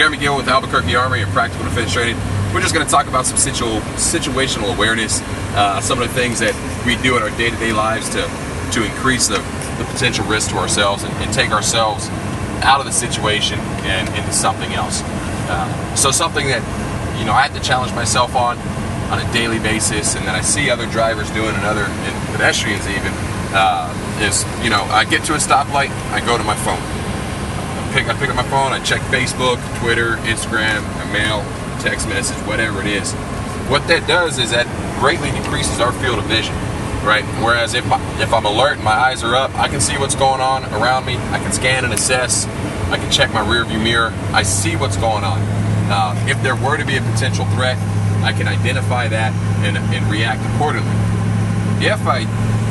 Jeremy Gill with Albuquerque Armory and Practical Defense Training. We're just going to talk about some situational awareness, some of the things that we do in our day-to-day lives to increase the potential risk to ourselves and take ourselves out of the situation and into something else. So something that I have to challenge myself on a daily basis, and that I see other drivers doing and pedestrians even, is I get to a stoplight, I go to my phone. I pick up my phone, I check Facebook, Twitter, Instagram, a mail, text message, whatever it is. What that does is that greatly decreases our field of vision, right? Whereas if I'm alert and my eyes are up, I can see what's going on around me. I can scan and assess. I can check my rear view mirror. I see what's going on. If there were to be a potential threat, I can identify that and react accordingly. If I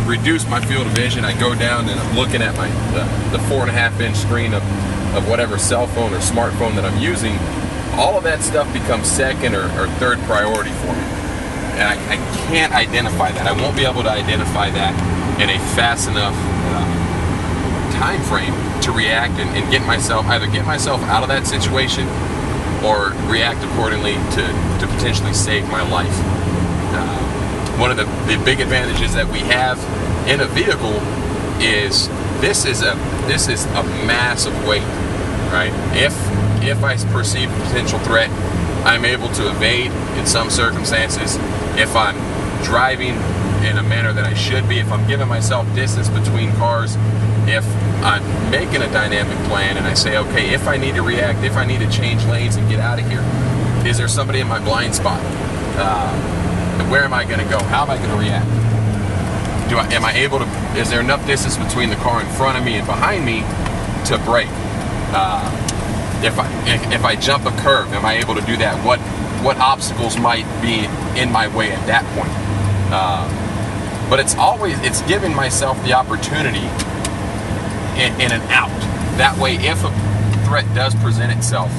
reduce my field of vision, I go down and I'm looking at the 4.5-inch screen of whatever cell phone or smartphone that I'm using, all of that stuff becomes second or third priority for me. And I can't identify that. I won't be able to identify that in a fast enough time frame to react and either get myself out of that situation or react accordingly to potentially save my life. One of the big advantages that we have in a vehicle is this is a massive weight, right? If I perceive a potential threat, I'm able to evade in some circumstances. If I'm driving in a manner that I should be, if I'm giving myself distance between cars, if I'm making a dynamic plan and I say, okay, if I need to react, if I need to change lanes and get out of here, is there somebody in my blind spot? Where am I going to go? How am I going to react? Is there enough distance between the car in front of me and behind me to brake? If I jump a curve, am I able to do that? What obstacles might be in my way at that point? But it's giving myself the opportunity in and out. That way, if a threat does present itself,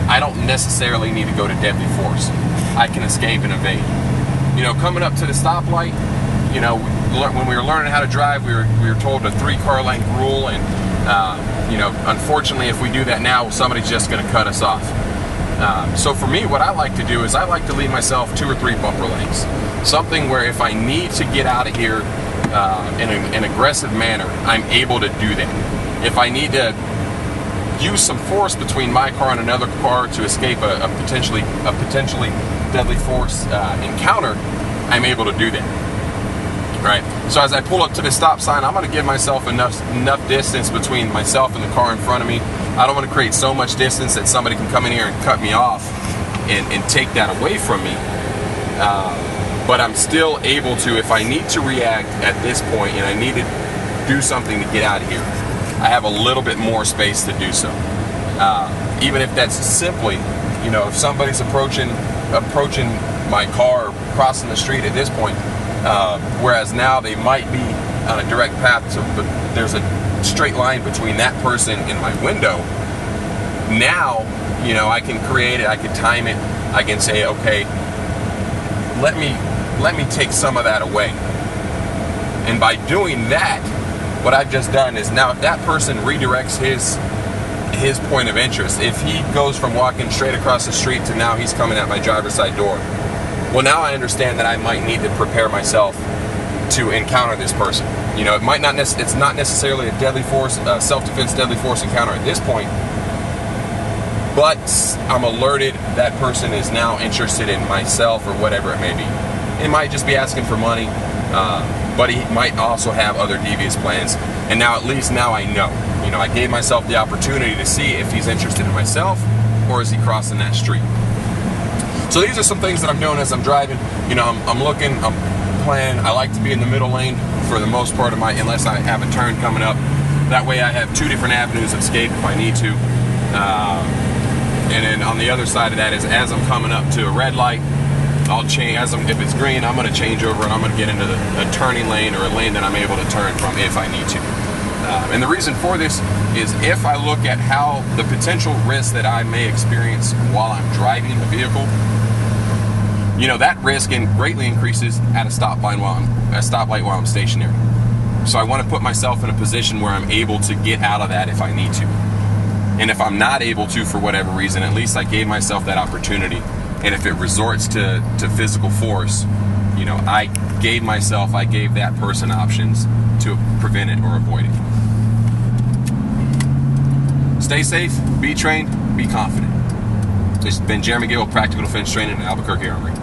I don't necessarily need to go to deadly force. I can escape and evade. Coming up to the stoplight, when we were learning how to drive, we were told a 3-car length rule, and unfortunately, if we do that now, somebody's just going to cut us off. So for me, what I like to do is I like to leave myself 2 or 3 bumper lanes. Something where if I need to get out of here in an aggressive manner, I'm able to do that. If I need to use some force between my car and another car to escape a potentially deadly force encounter, I'm able to do that. Right. So as I pull up to the stop sign, I'm going to give myself enough distance between myself and the car in front of me. I don't want to create so much distance that somebody can come in here and cut me off and take that away from me. But I'm still able to, if I need to react at this point and I need to do something to get out of here, I have a little bit more space to do so. Even if that's simply, if somebody's approaching my car, crossing the street at this point, whereas now they might be on a direct path but there's a straight line between that person and my window. Now, I can create it, I can time it, I can say, okay, let me take some of that away. And by doing that, what I've just done is now if that person redirects his point of interest, if he goes from walking straight across the street to now he's coming at my driver's side door, well, now I understand that I might need to prepare myself to encounter this person. It might not. It's not necessarily a deadly force, self-defense deadly force encounter at this point, but I'm alerted that person is now interested in myself or whatever it may be. It might just be asking for money, but he might also have other devious plans. And now, at least now I know. I gave myself the opportunity to see if he's interested in myself or is he crossing that street. So these are some things that I'm doing as I'm driving. I'm looking, I'm planning. I like to be in the middle lane for the most part of unless I have a turn coming up. That way I have 2 different avenues of escape if I need to. And then on the other side of that is as I'm coming up to a red light, I'll change. If it's green, I'm going to change over and I'm going to get into a turning lane or a lane that I'm able to turn from if I need to. And the reason for this is if I look at how the potential risk that I may experience while I'm driving the vehicle, that risk greatly increases at a stoplight while I'm stationary. So I want to put myself in a position where I'm able to get out of that if I need to. And if I'm not able to for whatever reason, at least I gave myself that opportunity. And if it resorts to physical force, you know, I gave that person options to prevent it or avoid it. Stay safe, be trained, be confident. This has been Jeremy Gill, Practical Defense Training in Albuquerque Armory.